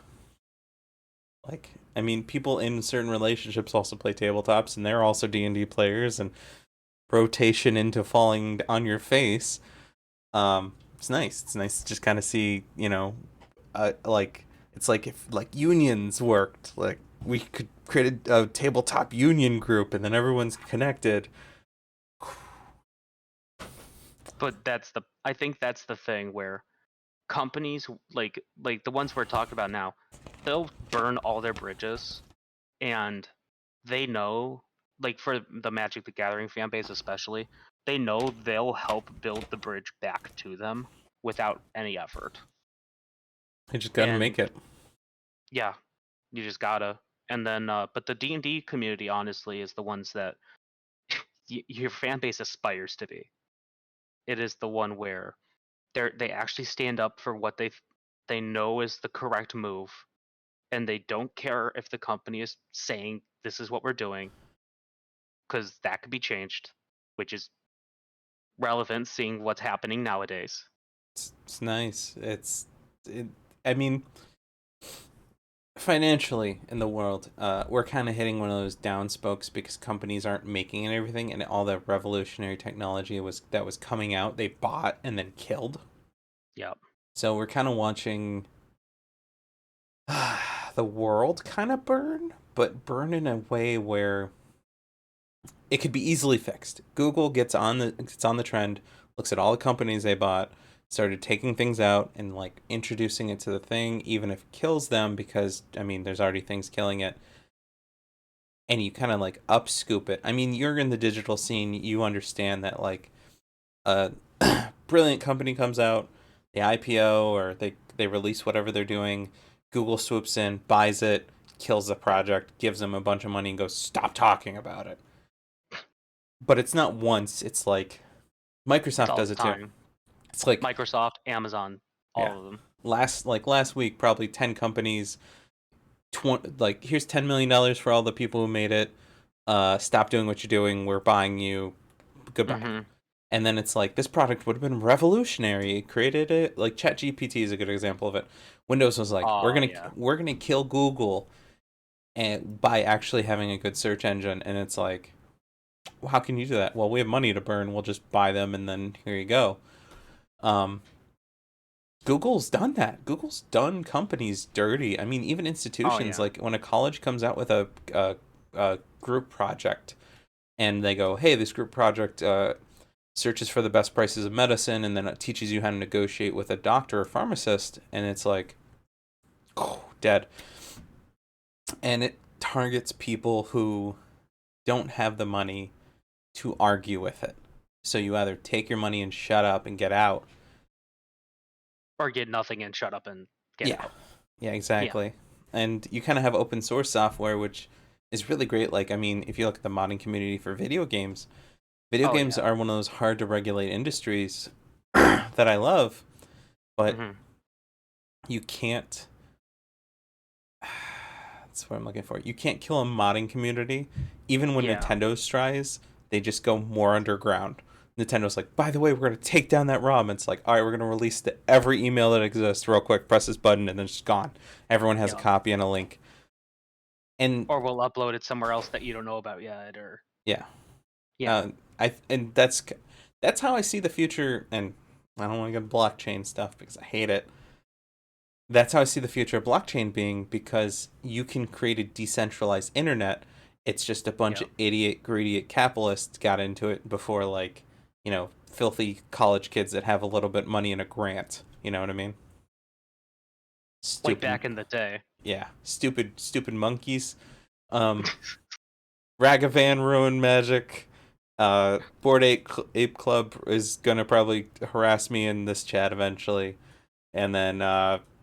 Like, I mean, people in certain relationships also play tabletops, and they're also D&D players, and rotation into falling on your face. It's nice. It's nice to just kind of see, like it's like if like unions worked, like we could create a tabletop union group, and then everyone's connected. But I think that's the thing where companies like the ones we're talking about now, they'll burn all their bridges, and they know, like for the Magic the Gathering fan base especially, they know they'll help build the bridge back to them without any effort. I just got to And make it. yeah, you just gotta. And then but the D&D community honestly is the ones that your fan base aspires to be. It is the one where they actually stand up for what they know is the correct move, and they don't care if the company is saying this is what we're doing, because that could be changed, which is relevant seeing what's happening nowadays. It's nice. It. I mean, financially in the world, we're kind of hitting one of those down spokes because companies aren't making and everything, and all the revolutionary technology that was coming out, they bought and then killed. Yep. So we're kind of watching the world kind of burn, but burn in a way where it could be easily fixed. Google gets on the trend, looks at all the companies they bought, started taking things out and like introducing it to the thing, even if it kills them, because I mean there's already things killing it. And you kind of like up scoop it. I mean, you're in the digital scene, you understand that like a brilliant company comes out, they IPO or they release whatever they're doing, Google swoops in, buys it, kills the project, gives them a bunch of money, and goes, "Stop talking about it." But it's not once. It's like It's Microsoft all does the it too. time. It's like Microsoft, Amazon, yeah, all of them. last week, probably 10 companies. Like here's $10 million for all the people who made it. Stop doing what you're doing. We're buying you. Goodbye. Mm-hmm. And then it's like this product would have been revolutionary. It created it. Like ChatGPT is a good example of it. Windows was like, Oh yeah. we're gonna kill Google and by actually having a good search engine. And it's like, well, how can you do that? Well, we have money to burn. We'll just buy them, and then here you go. Um, Google's done that. Google's done companies dirty. I mean, even Oh institutions, yeah. like when a college comes out with a group project and they go, hey, this group project searches for the best prices of medicine, and then it teaches you how to negotiate with a doctor or pharmacist, and it's like, oh, dead. And it targets people who don't have the money to argue with it. So you either take your money and shut up and get out. Or get nothing and shut up and get Yeah. out. Yeah, Yeah. exactly. And you kind of have open source software, which is really great. Like, I mean, if you look at the modding community for video Oh games yeah. are one of those hard to regulate industries that I love, but Mm-hmm. you can't. That's what I'm looking for. You can't kill a modding community. Even when Yeah. Nintendo tries, they just go more underground. Nintendo's like, by the way, we're gonna take down that ROM. It's like, all right, we're gonna release every email that exists real quick. Press this button, and then it's gone. Everyone has a Yeah. copy and a link. And Or we'll upload it somewhere else that you don't know about yet. Or yeah, yeah. and that's how I see the future. And I don't want to get blockchain stuff because I hate it. That's how I see the future of blockchain being, because you can create a decentralized internet. It's just a bunch Yeah. of idiot, greedy capitalists got into it before, like, filthy college kids that have a little bit money in a grant. You know what I mean? Like Stupid, back in the day. yeah, stupid monkeys. Um, Ragavan ruined Magic. Board Ape Club is gonna probably harass me in this chat eventually, and then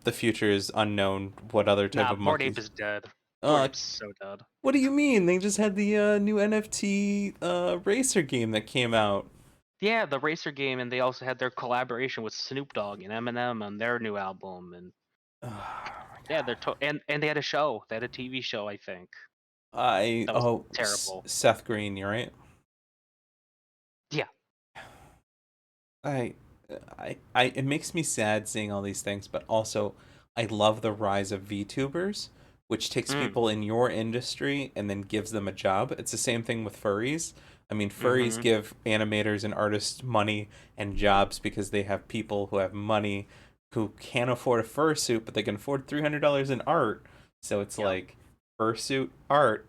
the future is unknown. What other type Nah, of Bored Ape monkeys? is dead. Bored Uh, Ape's so dead. what do you mean? They just had the new NFT racer game that came out. Yeah, the racer game, and they also had their collaboration with Snoop Dogg and Eminem on their new album, and Oh my yeah, god. and they had a show, they had a TV show, I think I that was oh terrible. Seth Green, you're right. Yeah. I, I it makes me sad seeing all these things, but also I love the rise of VTubers, which takes Mm. people in your industry and then gives them a job. It's the same thing with furries. I mean, furries Mm-hmm. give animators and artists money and jobs because they have people who have money who can't afford a fursuit, but they can afford $300 in art. So it's Yep. like fursuit art.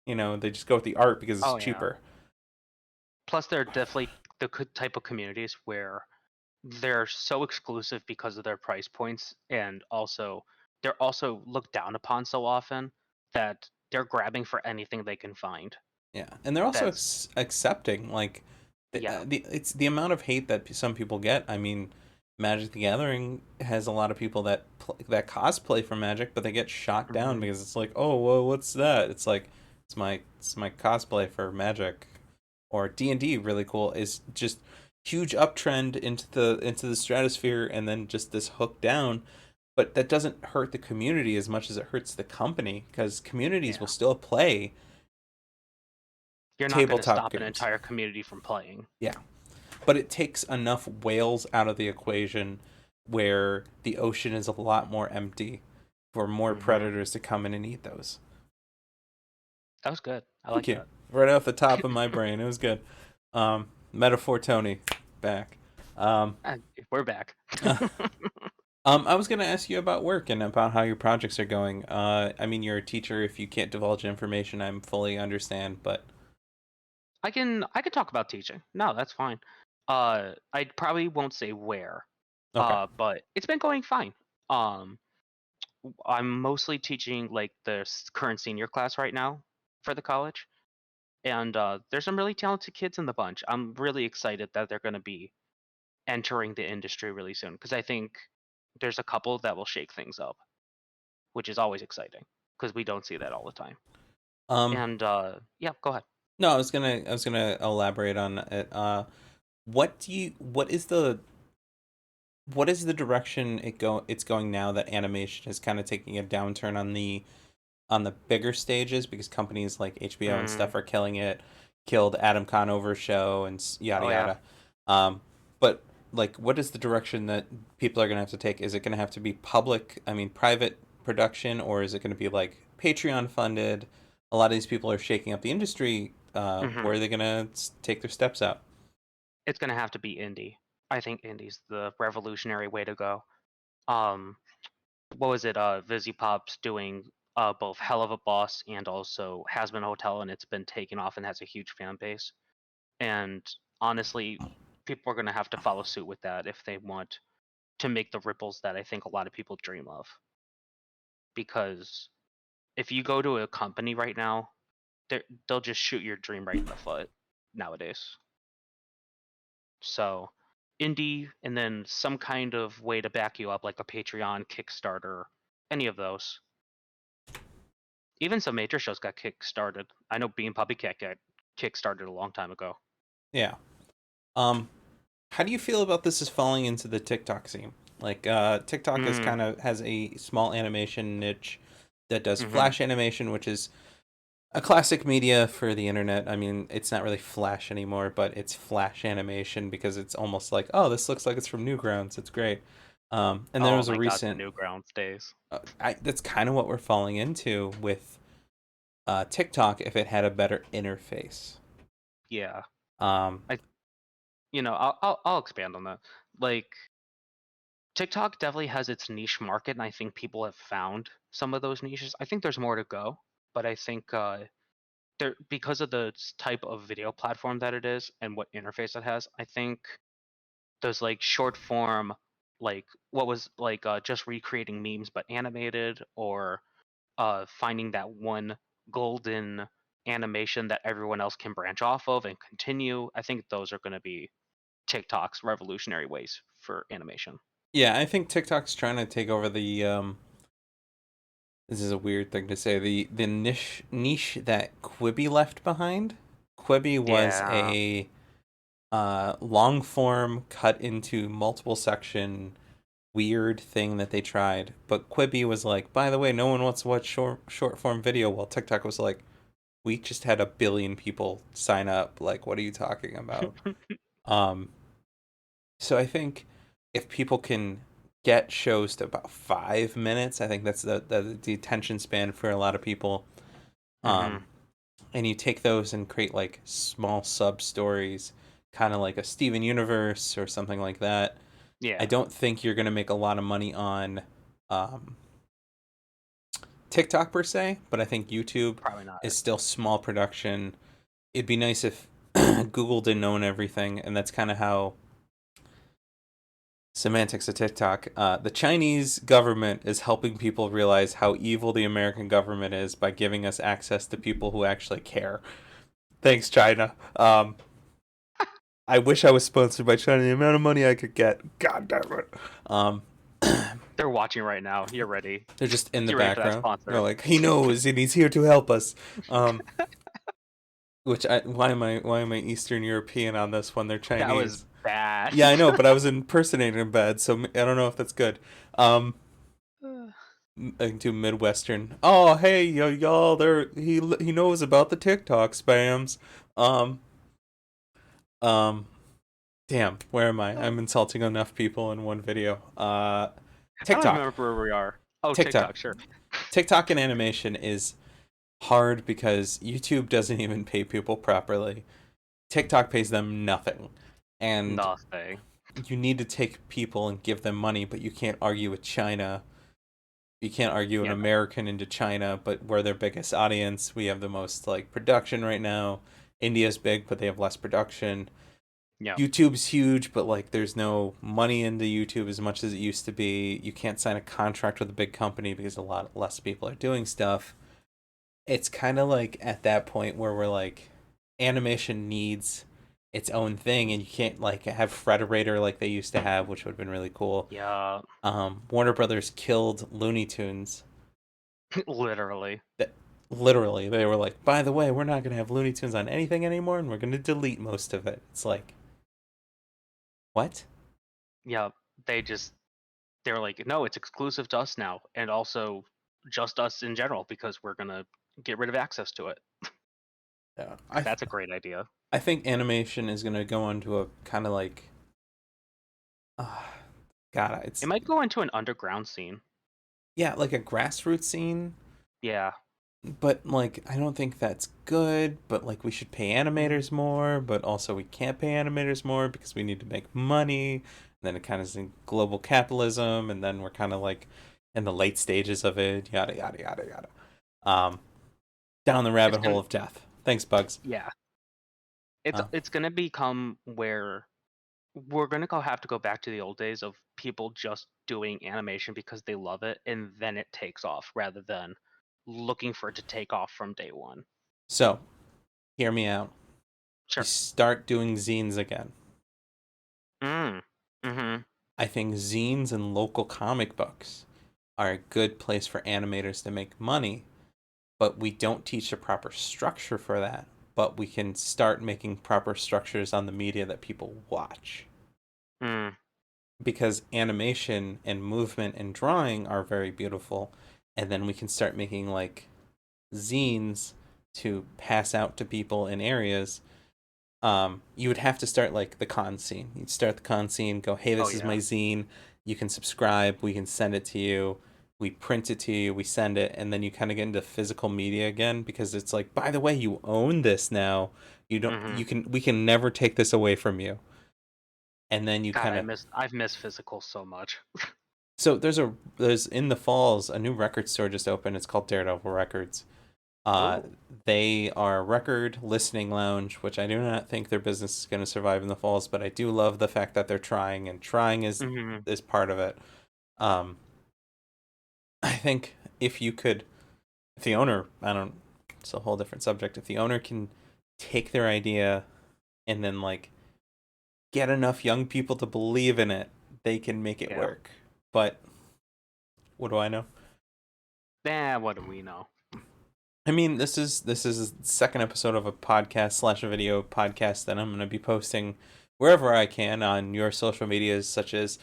They just go with the art because it's Oh yeah. cheaper. Plus, they're definitely the type of communities where they're so exclusive because of their price points, and also they're also looked down upon so often that they're grabbing for anything they can find. Yeah, and they're also That's accepting. Like, yeah. it's the amount of hate that some people get. I mean, Magic the Gathering has a lot of people that cosplay for Magic, but they get shot down Hmm. because it's like, oh, well, what's that? It's like it's my cosplay for Magic, or D&D. Really cool is just huge uptrend into the stratosphere, and then just this hook down. But that doesn't hurt the community as much as it hurts the company, because communities will Yeah. still play You're not going to tabletop stop an games. entire community from playing. Yeah. But it takes enough whales out of the equation where the ocean is a lot more empty for more Hmm. predators to come in and eat those. That was good. I Thank like you. that. Right off the top of my brain. It was good. Metaphor Tony, back. Um, And we're back. uh, I was going to ask you about work and about how your projects are going. I mean, you're a teacher. If you can't divulge information, I'm fully understand, but I can talk about teaching. No, that's fine. I probably won't say where. okay. But it's been going fine. Um, I'm mostly teaching like the current senior class right now for the college, and there's some really talented kids in the bunch. I'm really excited that they're going to be entering the industry really soon because I think there's a couple that will shake things up, which is always exciting. because we don't see that all the time. Um, And yeah, go ahead. no, I was gonna elaborate on it. What is the direction it's going now that animation is kind of taking a downturn on the bigger stages because companies like HBO and Mm, stuff are killing it, killed Adam Conover's show and yada oh yeah, yada. But like, what is the direction that people are gonna have to take? Is it gonna have to be private production, or is it gonna be like Patreon funded? A lot of these people are shaking up the industry. hmm Where are they gonna take their steps out? it's gonna have to be indie. I think indie's the revolutionary way to go. Um, what was it? Vizzy Pop's doing both Hell of a Boss and also Has Been Hotel, and it's been taken off and has a huge fan base. And honestly, people are gonna have to follow suit with that if they want to make the ripples that I think a lot of people dream of. Because if you go to a company right now, they'll just shoot your dream right in the foot nowadays. So, indie, and then some kind of way to back you up, like a Patreon, Kickstarter, any of those. Even some major shows got kickstarted. I know Bean Puppy Cat got kickstarted a long time ago. Yeah. Um, how do you feel about this is falling into the TikTok scene? Like, TikTok is Mm, kind of has a small animation niche that does mm-hmm. flash animation, which is a classic media for the internet. I mean, it's not really flash anymore, but it's flash animation because it's almost like, oh, this looks like it's from Newgrounds. It's great. And there Oh was a my god, the recent. Newgrounds days. That's kind of what we're falling into with TikTok if it had a better interface. Yeah, Um, I I'll expand on that. Like TikTok definitely has its niche market, and I think people have found some of those niches. I think there's more to go, but I think there because of the type of video platform that it is and what interface it has, I think those like short form, like what was like just recreating memes but animated, or finding that one golden animation that everyone else can branch off of and continue. I think those are going to be TikTok's revolutionary ways for animation. yeah, I think TikTok's trying to take over the. This is a weird thing to say. The niche that Quibi left behind. Quibi was Yeah. a long form cut into multiple section weird thing that they tried. But Quibi was like, by the way, no one wants to watch short form video. While TikTok was like, we just had 1 billion people sign up. Like, what are you talking about? Um, so I think if people can get shows to about 5 minutes, I think that's the attention span for a lot of people. hmm Um, and you take those and create like small sub stories, kind of like a Steven Universe or something like that. I Yeah. don't think you're gonna make a lot of money on um, TikTok per se, but I think YouTube Probably not. is still small production. It'd be nice if Google didn't own everything, and that's kind of how semantics of TikTok. The Chinese government is helping people realize how evil the American government is by giving us access to people who actually care. Thanks, China. I wish I was sponsored by China. The amount of money I could get. God damn it. Um, They're watching right now. You're ready. they're just in the You're ready for that background. They're sponsor. like, he knows and he's here to help us. Um, why am I Eastern European on this when they're That was Chinese? bad. Yeah, I know, but I was impersonating him bad, so I don't know if that's good. Um, I can do Midwestern. Oh, hey, y'all, there. He knows about the TikTok spams. Um, um, damn, where am I? I'm insulting enough people in one video. I don't TikTok, remember where we are. Oh, TikTok, TikTok, sure. TikTok and animation is hard because YouTube doesn't even pay people properly. TikTok pays them nothing, and Nothing. you need to take people and give them money, but you can't argue with China. You can't argue an Yeah. American into China, but we're their biggest audience. We have the most like production right now. India's big, but they have less production. Yeah. YouTube's huge, but like there's no money into YouTube as much as it used to be. You can't sign a contract with a big company because a lot less people are doing stuff. It's kind of like at that point where we're like animation needs its own thing and you can't like have Frederator like they used to have, which would have been really cool. Yeah. Warner Brothers killed Looney Tunes. Literally. That literally they were like, by the way, we're not going to have Looney Tunes on anything anymore, and we're going to delete most of it. It's like, what? Yeah, they just they're like, no, it's exclusive to us now, and also just us in general because we're gonna get rid of access to it. Yeah, That's a great idea. I think animation is going to go into a kind of like, uh, God, It it's might go into an underground scene. yeah, like a grassroots scene. Yeah. But like I don't think that's good, but like we should pay Mm. animators more, but also we can't pay animators more because we need to make money. And then it kind of is in global capitalism, and then we're kind of like in the late stages of it, yada yada yada yada. Um Down the It's rabbit hole gonna of death. Thanks, Bugs. yeah. It's Uh, it's gonna become where we're gonna have to go back to the old days of people just doing animation because they love it and then it takes off rather than looking for it to take off from day one. so hear me out. You Sure. start doing zines again. Mm. Mm-hmm. I think zines and local comic books are a good place for animators to make money, but we don't teach a proper structure for that. But we can start making proper structures on the media that people watch. Mm. Because animation and movement and drawing are very beautiful. And then we can start making like zines to pass out to people in areas. You would have to start like the con scene. You'd start the con scene, go, hey, Oh this is my yeah. zine. You can subscribe. We can send it to you. We print it to you. We send it, and then you kind of get into physical media again because it's like, by the way, you own this now. You don't. Mm-hmm. You can. We can never take this away from you. And then you God, kind of. I've missed physical so much. So there's in the falls a new record store just opened. It's called Daredevil Records. Uh, Oh. they are a record listening lounge, which I do not think their business is going to survive in the falls, but I do love the fact that they're trying, and trying Mm-hmm. is part of it. Um, I think if the owner, I don't, it's a whole different subject. If the owner can take their idea and then like get enough young people to believe in it, they can make it Yeah. work. But what do I know? What do we know? I mean, this is the second episode of a podcast slash a video podcast that I'm going to be posting wherever I can on your social medias, such as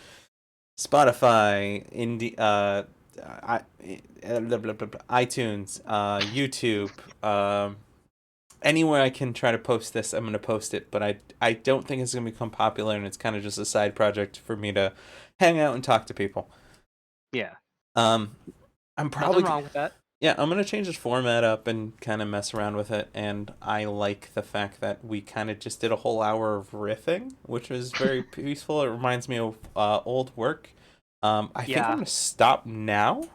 Spotify, iTunes, YouTube, anywhere I can try to post this. I'm going to post it, but I don't think it's going to become popular, and it's kind of just a side project for me to hang out and talk to people. Yeah. Um, I'm Nothing probably wrong with that. Yeah, I'm gonna change this format up and kind of mess around with it, and I like the fact that we kind of just did a whole hour of riffing, which was very peaceful. It reminds me of old work. I think I'm Yeah. gonna stop now,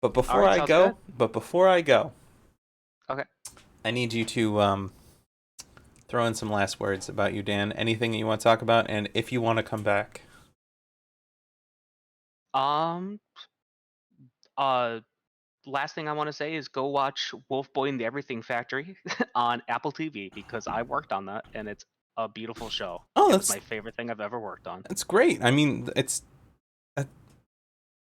but All right. Sounds good. before I go, Okay. I need you to throw in some last words about you, Dan. Anything that you want to talk about, and if you want to come back. Um. Uh. Last thing I want to say is go watch WolfBoy and the Everything Factory on Apple TV because I worked on that and it's a beautiful show. Oh, It was my favorite thing I've ever worked on. that's great. I mean, uh,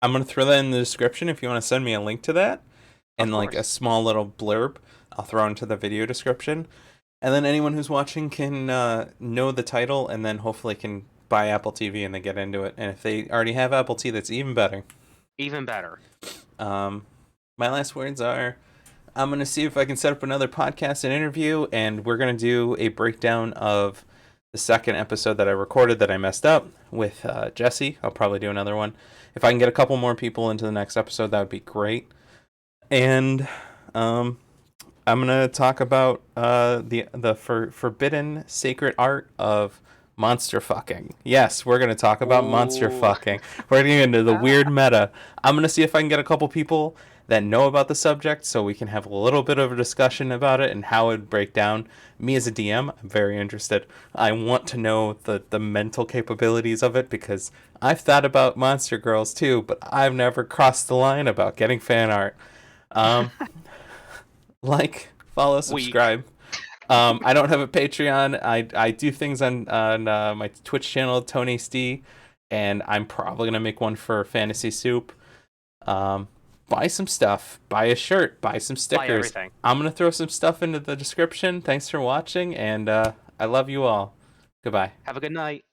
I'm gonna throw that in the description if you want to send me a link to that. Of And like a course. small little blurb I'll throw into the video description. And then anyone who's watching can know the title and then hopefully can buy Apple TV and then get into it. And if they already have Apple TV, that's even better. Even better. Um, my last words are I'm going to see if I can set up another podcast and interview, and we're going to do a breakdown of the second episode that I recorded that I messed up with Jesse. I'll probably do another one. If I can get a couple more people into the next episode, that would be great. And um, I'm gonna talk about the forbidden sacred art of monster fucking. Yes, we're gonna talk about monster Ooh. fucking. We're getting into the weird meta. I'm gonna see if I can get a couple people that know about the subject so we can have a little bit of a discussion about it and how it would break down. Me as a DM, I'm very interested. I want to know the mental capabilities of it because I've thought about monster girls too, but I've never crossed the line about getting fan art. Um, like, follow, Weak. subscribe. I don't have a Patreon. I do things on my Twitch channel, Tony D, and I'm probably gonna make one for Fantasy Soup. Um, buy some stuff, buy a shirt, buy some Buy stickers. everything. I'm gonna throw some stuff into the description. Thanks for watching, and I love you all. Goodbye. Have a good night.